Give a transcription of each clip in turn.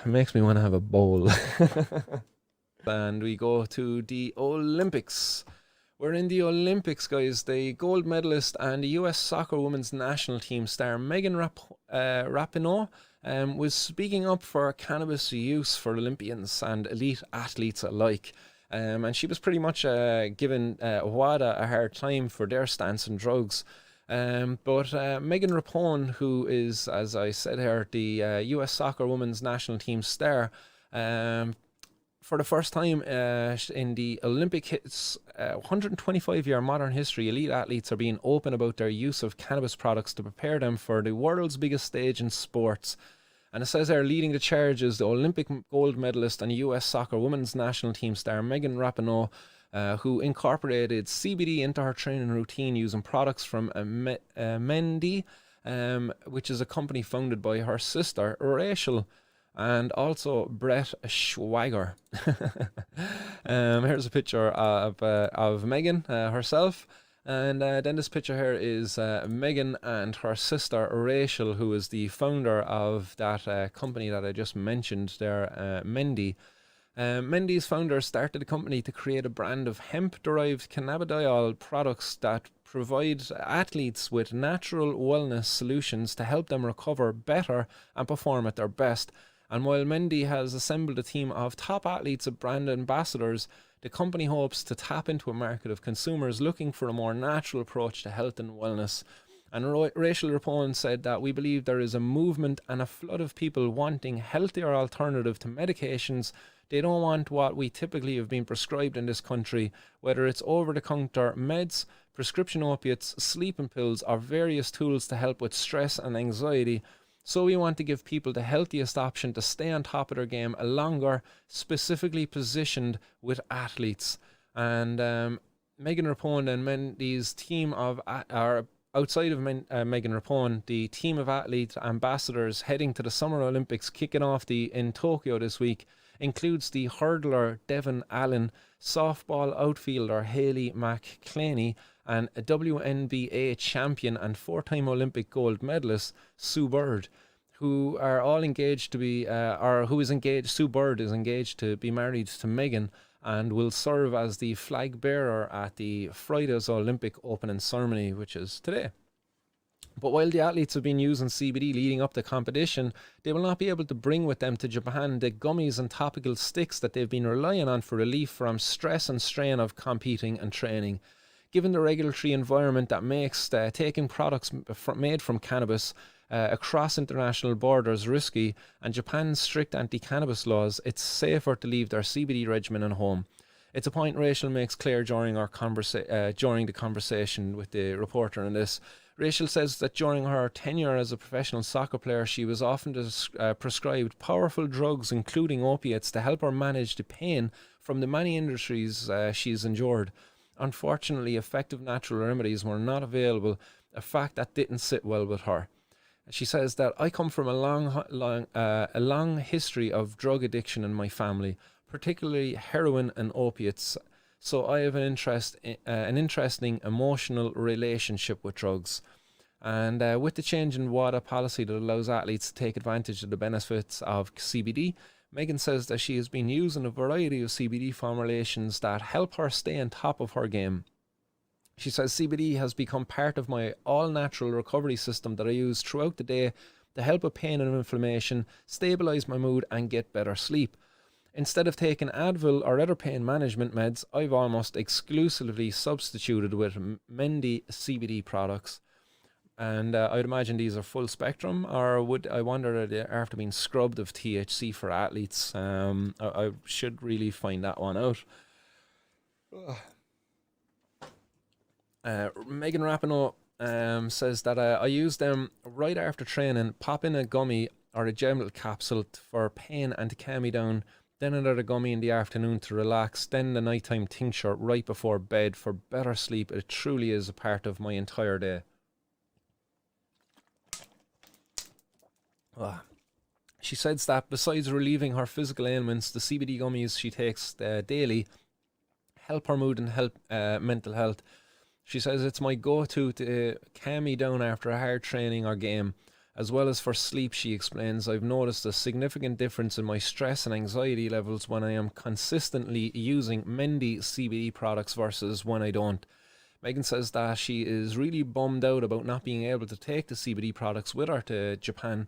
makes me want to have a bowl. And we go to the Olympics. We're in the Olympics, guys. The gold medalist and the US soccer women's national team star Megan Rapinoe was speaking up for cannabis use for Olympians and elite athletes alike. And she was pretty much giving WADA a hard time for their stance on drugs. But Megan Rapinoe, who is, as I said here, the US soccer women's national team star, for the first time in the Olympic 125-year modern history, elite athletes are being open about their use of cannabis products to prepare them for the world's biggest stage in sports. And it says there, leading the charge is the Olympic gold medalist and US soccer women's national team star Megan Rapinoe, who incorporated CBD into her training routine using products from Mendi, which is a company founded by her sister, Rachel, and also Brett Schwager. Here's a picture of Megan herself. And then this picture here is Megan and her sister Rachel, who is the founder of that company that I just mentioned there, Mendi. Mendi's founder started the company to create a brand of hemp-derived cannabidiol products that provide athletes with natural wellness solutions to help them recover better and perform at their best. And while Mendi has assembled a team of top athletes and brand ambassadors, the company hopes to tap into a market of consumers looking for a more natural approach to health and wellness. And Rachel Rapinoe said that we believe there is a movement and a flood of people wanting healthier alternative to medications. They don't want what we typically have been prescribed in this country, whether it's over-the-counter meds, prescription opiates, sleeping pills, or various tools to help with stress and anxiety. So we want to give people the healthiest option to stay on top of their game longer, specifically positioned with athletes. And Megan Rapinoe and Mendi's team of, outside of Megan Rapinoe, the team of athlete ambassadors heading to the Summer Olympics kicking off in Tokyo this week includes the hurdler Devon Allen, softball outfielder Hayley McClaney, and a WNBA champion and four-time Olympic gold medalist Sue Bird, who are all engaged to be, Sue Bird is engaged to be married to Megan and will serve as the flag bearer at the Friday's Olympic opening ceremony, which is today. But while the athletes have been using CBD leading up to competition, they will not be able to bring with them to Japan the gummies and topical sticks that they've been relying on for relief from stress and strain of competing and training. Given the regulatory environment that makes taking products made from cannabis across international borders risky, and Japan's strict anti-cannabis laws, it's safer to leave their CBD regimen at home. It's a point Rachel makes clear during the conversation with the reporter on this. Rachel says that during her tenure as a professional soccer player, she was often prescribed powerful drugs, including opiates, to help her manage the pain from the many injuries she's endured. Unfortunately, effective natural remedies were not available, a fact that didn't sit well with her. She says that I come from a long history of drug addiction in my family, particularly heroin and opiates. So I have an interesting emotional relationship with drugs. And with the change in WADA policy that allows athletes to take advantage of the benefits of CBD, Megan says that she has been using a variety of CBD formulations that help her stay on top of her game. She says CBD has become part of my all-natural recovery system that I use throughout the day to help with pain and inflammation, stabilise my mood and get better sleep. Instead of taking Advil or other pain management meds, I've almost exclusively substituted with Mendi CBD products. And I'd imagine these are full spectrum, or I wonder if they are after being scrubbed of THC for athletes. I should really find that one out. Megan Rapinoe says that I use them right after training, pop in a gummy or a gel capsule for pain and to calm me down, then another gummy in the afternoon to relax, then the nighttime tincture right before bed for better sleep. It truly is a part of my entire day. She says that besides relieving her physical ailments, the CBD gummies she takes daily help her mood and help mental health. She says it's my go-to to calm me down after a hard training or game. As well as for sleep, she explains, I've noticed a significant difference in my stress and anxiety levels when I am consistently using many CBD products versus when I don't. Megan says that she is really bummed out about not being able to take the CBD products with her to Japan,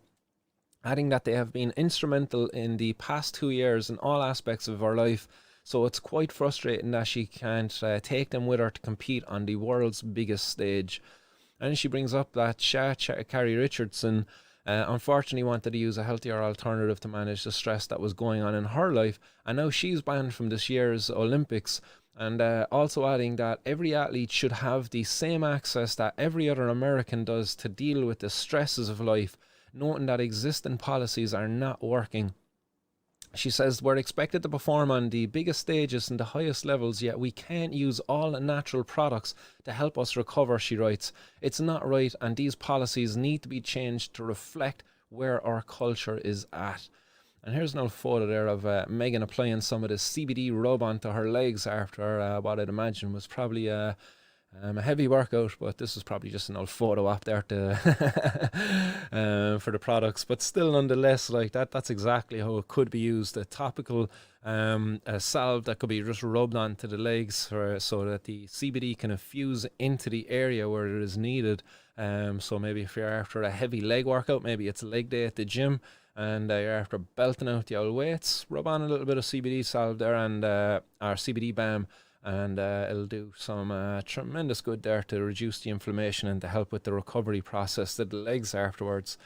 adding that they have been instrumental in the past 2 years in all aspects of her life. So it's quite frustrating that she can't take them with her to compete on the world's biggest stage. And she brings up that Carrie Richardson unfortunately wanted to use a healthier alternative to manage the stress that was going on in her life, and now she's banned from this year's Olympics. And also adding that every athlete should have the same access that every other American does to deal with the stresses of life, noting that existing policies are not working. She says, we're expected to perform on the biggest stages and the highest levels, yet we can't use all natural products to help us recover, she writes. It's not right, and these policies need to be changed to reflect where our culture is at. And here's an old photo there of Megan applying some of the CBD rub onto her legs after what I'd imagine was probably a heavy workout, but this is probably just an old photo up there to for the products. But still, nonetheless, like that's exactly how it could be used. A topical a salve that could be just rubbed onto the legs so that the CBD can infuse into the area where it is needed. So maybe if you're after a heavy leg workout, maybe it's leg day at the gym, and you're after belting out the old weights, rub on a little bit of CBD salve there and our CBD balm, and it'll do some tremendous good there to reduce the inflammation and to help with the recovery process to the legs afterwards.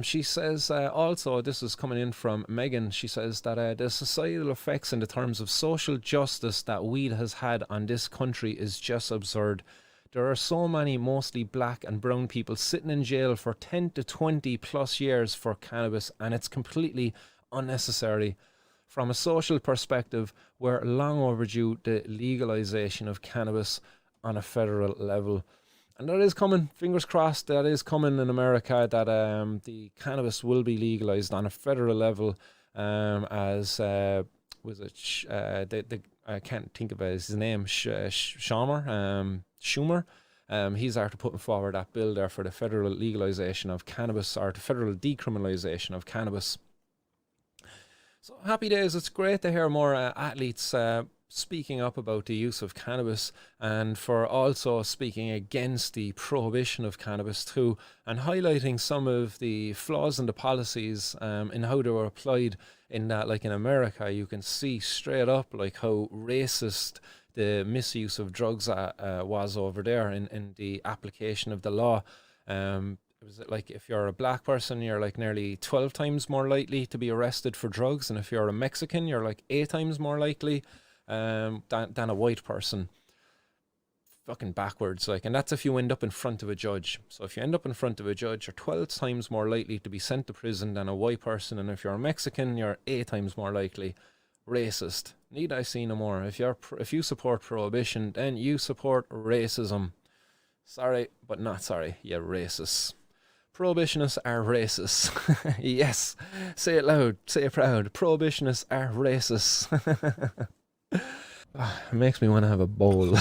She says also, this is coming in from Megan, she says that the societal effects in the terms of social justice that weed has had on this country is just absurd. There are so many mostly black and brown people sitting in jail for 10 to 20 plus years for cannabis, and it's completely unnecessary. From a social perspective, we're long overdue the legalization of cannabis on a federal level. And that is coming, fingers crossed, that is coming in America, that the cannabis will be legalized on a federal level, as, was it, I can't think of his name, Schumer. He's after putting forward that bill there for the federal legalization of cannabis, or the federal decriminalization of cannabis. So happy days. It's great to hear more athletes speaking up about the use of cannabis, and for also speaking against the prohibition of cannabis too, and highlighting some of the flaws in the policies in how they were applied. In that, like in America, you can see straight up like how racist the misuse of drugs was over there in the application of the law. Was it like if you're a black person, you're like nearly 12 times more likely to be arrested for drugs, and if you're a Mexican, you're like 8 times more likely than a white person. Fucking backwards, like, and that's if you end up in front of a judge. So if you end up in front of a judge, you're 12 times more likely to be sent to prison than a white person, and if you're a Mexican, you're 8 times more likely. Racist. Need I say no more? If you support prohibition, then you support racism. Sorry, but not sorry. You're racist. Prohibitionists are racist. Yes, say it loud, say it proud. Prohibitionists are racist. It makes me want to have a bowl.